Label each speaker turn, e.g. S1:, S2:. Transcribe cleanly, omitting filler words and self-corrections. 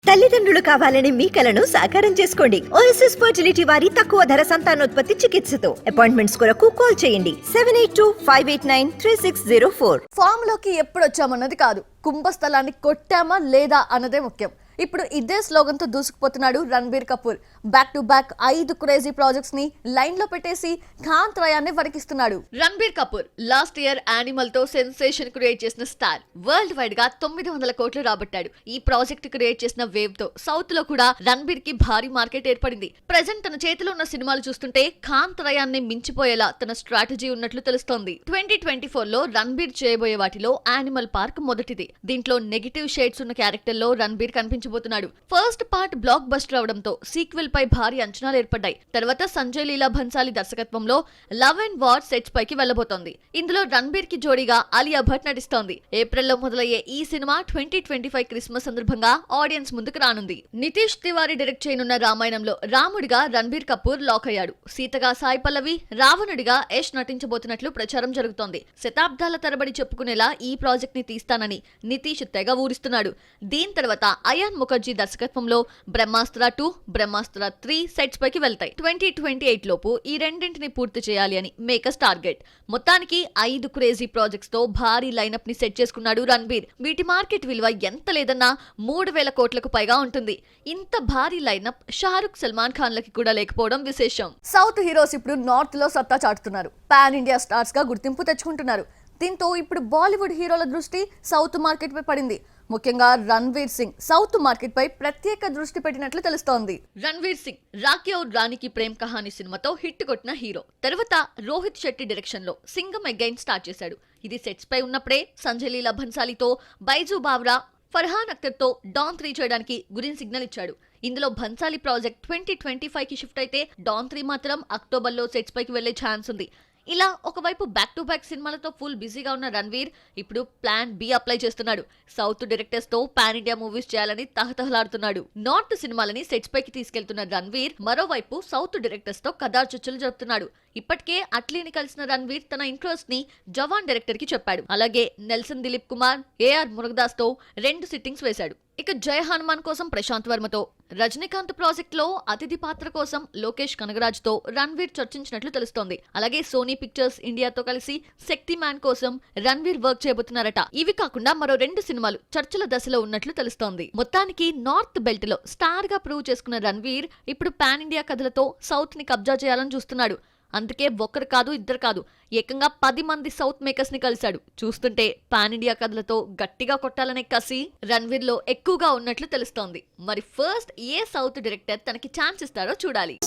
S1: తల్లిదండ్రులు కావాలని మీ కలను సాకారం చేసుకోండి. ఓఎస్ఎస్ ఫర్టిలిటీ వారి తక్కువ ధర సంతానోత్పత్తి చికిత్సతో అపాయింట్మెంట్స్ కొరకు కాల్ చేయండి 7825893604.
S2: ఫామ్ లోకి ఎప్పుడు వచ్చామన్నది కాదు, కుంభస్థలాన్ని కొట్టామా లేదా అన్నదే ముఖ్యం. ఇప్పుడు ఇదే స్లోగన్ తో దూసుకుపోతున్నాడు Ranbir Kapoor. Back to back 5 crazy projects ని లైన్ లో పెట్టేసి ఖాన్ త్రయాన్ని వరికిస్తున్నాడు. Ranbir Kapoor last year Animal తో సెన్సేషన్ క్రియేట్ చేసిన స్టార్. వరల్డ్ వైడ్ గా 900 కోట్లు రాబట్టాడు. ఈ ప్రాజెక్ట్ క్రియేట్ చేసిన వేవ్ తో సౌత్ లో కూడా రణబీర్ కి భారీ మార్కెట్ ఏర్పడింది. ప్రెజెంట్ తన చేతిలో ఉన్న సినిమాలు చూస్తుంటే ఖాన్ త్రయాన్ని మించిపోయేలా తన స్ట్రాటజీ ఉన్నట్లు తెలుస్తోంది. 2024 లో రణబీర్ చేయబోయే వాటిలో యానిమల్ పార్క్ మొదటిది. దీంట్లో నెగిటివ్ షేడ్స్ ఉన్న క్యారెక్టర్ లో రణబీర్ కనిపించబోతున్నాడు. ఫస్ట్ పార్ట్ బ్లాక్ బస్టర్ అవడంతో సీక్వెల్ పై భారీ అంచనాలు ఏర్పడ్డాయి. తర్వాత సంజయ్ లీలా భన్సాలి దర్శకత్వంలో లవ్ అండ్ వార్ సెట్స్ పైకి వెళ్లబోతోంది. ఇందులో రణబీర్ కి జోడీగా ఆలియా భట్ నటిస్తోంది. ఏప్రిల్లో మొదలయ్యే ఈ సినిమా 2025 క్రిస్మస్ సందర్భంగా ఆడియన్స్ ముందుకు రానుంది. నితీష్ తివారీ డైరెక్ట్ చేయనున్న రామాయణంలో రాముడిగా రణబీర్ కపూర్ లాక్ అయ్యాడు. సీతగా సాయి పల్లవి, రావణుడిగా యష్ నటించబోతున్నట్లు ప్రచారం జరుగుతోంది. శతాబ్దాల తరబడి చెప్పుకునేలా ఈ ప్రాజెక్ట్ ని తీస్తానని నితీష్ తెగ ఊరిస్తున్నాడు. దీని తర్వాత అయాన్ ముఖర్జీ దర్శకత్వంలో బ్రహ్మాస్త్ర 2, బ్రహ్మాస్త్ర 3 సెట్స్ పైకి వెళ్తాయి. 2028 లోపు ఈ రెండింటిని పూర్తి చేయాలి అని మేకర్స్ టార్గెట్. మొత్తానికి 5 క్రేజీ ప్రాజెక్ట్స్ తో భారీ లైనప్ ని సెట్ చేసుకున్నాడు రణబీర్. వీటి మార్కెట్ విలువ ఎంత లేదన్నా 3000 కోట్లకు పైగా ఉంటుంది. ఇంత భారీ లైనప్ షారుఖ్, సల్మాన్ ఖాన్ లకి కూడా లేకపోవడం విశేషం. సౌత్ హీరోస్ ఇప్పుడు నార్త్ లో సత్తా చాటుతున్నారు. పాన్ ఇండియా స్టార్స్ గా గుర్తింపు తెచ్చుకుంటున్నారు. దీంతో ఇప్పుడు బాలీవుడ్ హీరోల దృష్టి సౌత్ మార్కెట్ పై పడింది. ముఖ్యంగా రణ్వీర్ సింగ్ సౌత్ మార్కెట్ పై ప్రత్యేక దృష్టి పెట్టినట్లు తెలుస్తోంది. రణ్వీర్ సింగ్ రాకీ ఔర్ రాణికి ప్రేమ్ కహాని సినిమాతో హిట్ కొట్టిన హీరో. తర్వాత రోహిత్ శెట్టి డైరెక్షన్ లో సింగం అగైన్ స్టార్ట్ చేశాడు. ఇది సెట్స్ పై ఉన్నప్పుడే సంజయ్ లీలా భన్సాలితో, బైజు బావ్రా, ఫర్హాన్ అఖ్తర్ తో డాన్ 3 చేయడానికి గ్రీన్ సిగ్నల్ ఇచ్చాడు. ఇందులో భన్సాలి ప్రాజెక్ట్ 2025 కి షిఫ్ట్ అయితే డాన్ 3 మాత్రం అక్టోబర్ లో సెట్స్ పైకి వెళ్లే ఛాన్స్ ఉంది. ఇలా ఒకవైపు బ్యాక్ టు బ్యాక్ సినిమాలతో ఫుల్ బిజీగా ఉన్న రణ్వీర్ ఇప్పుడు ప్లాన్ బి అప్లై చేస్తున్నాడు. సౌత్ డైరెక్టర్స్ తో పాన్ ఇండియా మూవీస్ చేయాలని తహతహలాడుతున్నాడు. నార్త్ సినిమాలని సెట్స్ పైకి తీసుకెళ్తున్న రణ్వీర్ మరోవైపు సౌత్ డైరెక్టర్స్ తో కథా చర్చలు జరుపుతున్నాడు. ఇప్పటికే అట్లీని కలిసిన రణ్వీర్ తన ఇంట్రెస్ట్ ని జవాన్ డైరెక్టర్ కి చెప్పాడు. అలాగే నెల్సన్ దిలీప్ కుమార్, ఏఆర్ మురుగదాస్ తో 2 సిట్టింగ్స్ వేశాడు. ఇక జయ హనుమాన్ కోసం ప్రశాంత్ వర్మతో, రజనీకాంత్ ప్రాజెక్ట్ లో అతిథి పాత్ర కోసం లోకేష్ కనగరాజ్ తో రణ్వీర్ చర్చించినట్లు తెలుస్తోంది. అలాగే సోనీ పిక్చర్స్ ఇండియాతో కలిసి శక్తి మ్యాన్ కోసం రణ్వీర్ వర్క్ చేయబోతున్నారట. ఇవి కాకుండా మరో 2 సినిమాలు చర్చల దశలో ఉన్నట్లు తెలుస్తోంది. మొత్తానికి నార్త్ బెల్ట్ లో స్టార్ గా ప్రూవ్ చేసుకున్న రణ్వీర్ ఇప్పుడు పాన్ ఇండియా కథలతో సౌత్ ని కబ్జా చేయాలని చూస్తున్నాడు. అందుకే ఒక్కరు కాదు, ఇద్దరు కాదు, ఏకంగా 10 మంది సౌత్ మేకర్స్ ని కలిశాడు. చూస్తుంటే పాన్ ఇండియా కథలతో గట్టిగా కొట్టాలనే కసి రణ్వీర్ లో ఎక్కువగా ఉన్నట్లు తెలుస్తోంది. మరి ఫస్ట్ ఏ సౌత్ డైరెక్టర్ తనకి ఛాన్స్ ఇస్తారో చూడాలి.